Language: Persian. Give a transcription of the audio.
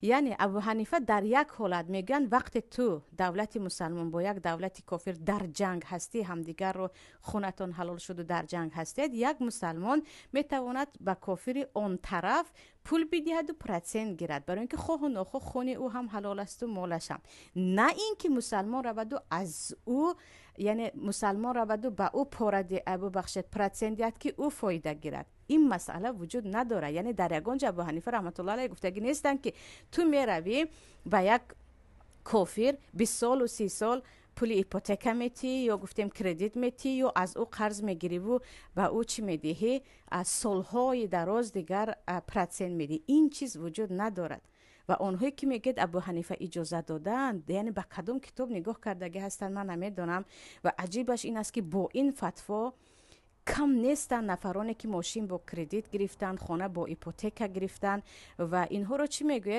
یعنی ابو حنیفه در یک حالت میگن وقت تو دولت مسلمان با یک دولت کافر در جنگ هستی، همدیگر رو خونتون حلال شد و در جنگ هستید، یک مسلمان میتواند به کافر اون طرف پول بدهد و پرسنت گیرد، برای اینکه خواه و ناخواه خون او هم حلال است و مالش هم. نه اینکه مسلمان رود و از او، یعنی مسلمان رود و به او پارد ابو بخشد پرسنت که او فایده گیرد. این مسئله وجود نداره. یعنی در یگان ابو حنیفه رحمت الله علیه گفتگی نیستن که تو میروی به یک کافر 20 سال و 30 سال پول ایپوتک میتی یا گفتیم کردیت میتی یا از او قرض میگیری و به او چی میدهی، از سالهای دراز دیگر پرسنت میدی. این چیز وجود ندارد. و آنهایی که میگید ابو حنیفه اجازه دادن، یعنی به کدوم کتاب نگاه کردگی هستن من نمیدونم. و عجیبش این است که با این فتوا کم نیستن نفرانی که ماشین با کردیت گرفتن، خانه با ایپوتک گرفتن و اینها رو چی میگوید